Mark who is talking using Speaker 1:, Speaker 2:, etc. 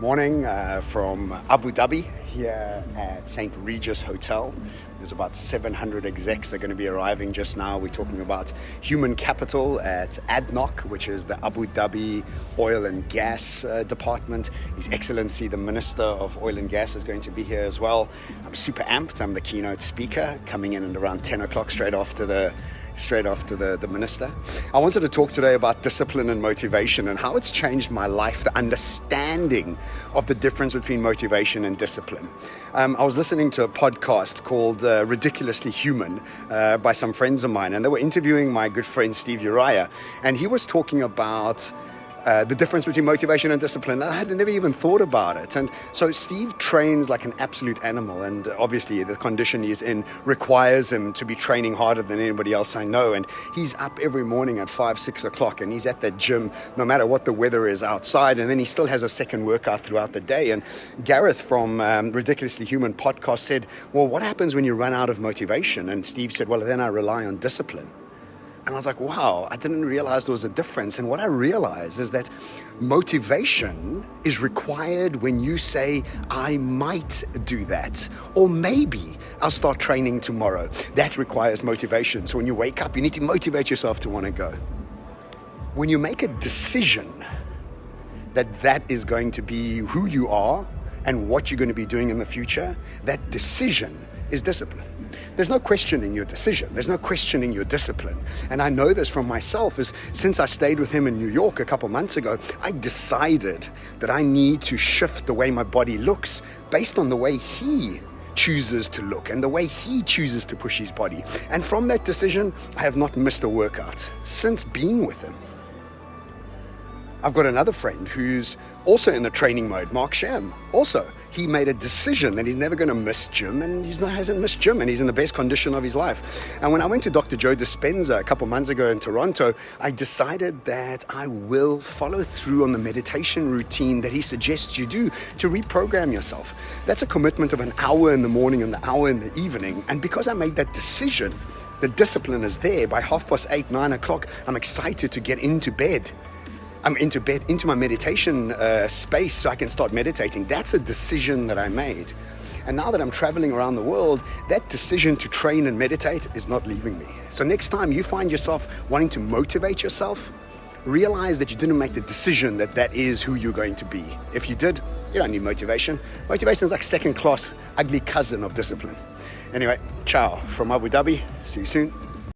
Speaker 1: Morning from Abu Dhabi here at St. Regis Hotel. There's about 700 execs that are going to be arriving just now. We're talking about human capital at ADNOC, which is the Abu Dhabi Oil and Gas Department. His Excellency, the Minister of Oil and Gas, is going to be here as well. I'm super amped. I'm the keynote speaker, coming in at around 10 o'clock straight after the minister. I wanted to talk today about discipline and motivation and how it's changed my life, the understanding of the difference between motivation and discipline. I was listening to a podcast called Ridiculously Human by some friends of mine, and they were interviewing my good friend Steve Uriah, and he was talking about the difference between motivation and discipline. I had never even thought about it. And so Steve trains like an absolute animal, and obviously the condition he's in requires him to be training harder than anybody else I know. And he's up every morning at 5-6 o'clock, and he's at that gym no matter what the weather is outside, and then he still has a second workout throughout the day. And Gareth from Ridiculously Human podcast said, well, what happens when you run out of motivation? And Steve said, well, then I rely on discipline. And I was like, wow, I didn't realize there was a difference. And what I realized is that motivation is required when you say, I might do that, or maybe I'll start training tomorrow. That requires motivation. So when you wake up, you need to motivate yourself to want to go. When you make a decision that is going to be who you are and what you're going to be doing in the future, that decision is discipline. There's no questioning your decision. There's no questioning your discipline. And I know this from myself, is since I stayed with him in New York a couple months ago, I decided that I need to shift the way my body looks based on the way he chooses to look and the way he chooses to push his body. And from that decision, I have not missed a workout since being with him. I've got another friend who's also in the training mode, Mark Sham. Also, he made a decision that he's never going to miss gym, and hasn't missed gym, and he's in the best condition of his life. And when I went to Dr. Joe Dispenza a couple months ago in Toronto, I decided that I will follow through on the meditation routine that he suggests you do to reprogram yourself. That's a commitment of an hour in the morning and an hour in the evening. And because I made that decision, the discipline is there. By 8:30, 9 o'clock, I'm excited to get into bed. I'm into my meditation space so I can start meditating. That's a decision that I made. And now that I'm traveling around the world, that decision to train and meditate is not leaving me. So next time you find yourself wanting to motivate yourself, realize that you didn't make the decision that is who you're going to be. If you did, you don't need motivation. Motivation is like second-class, ugly cousin of discipline. Anyway, ciao from Abu Dhabi. See you soon.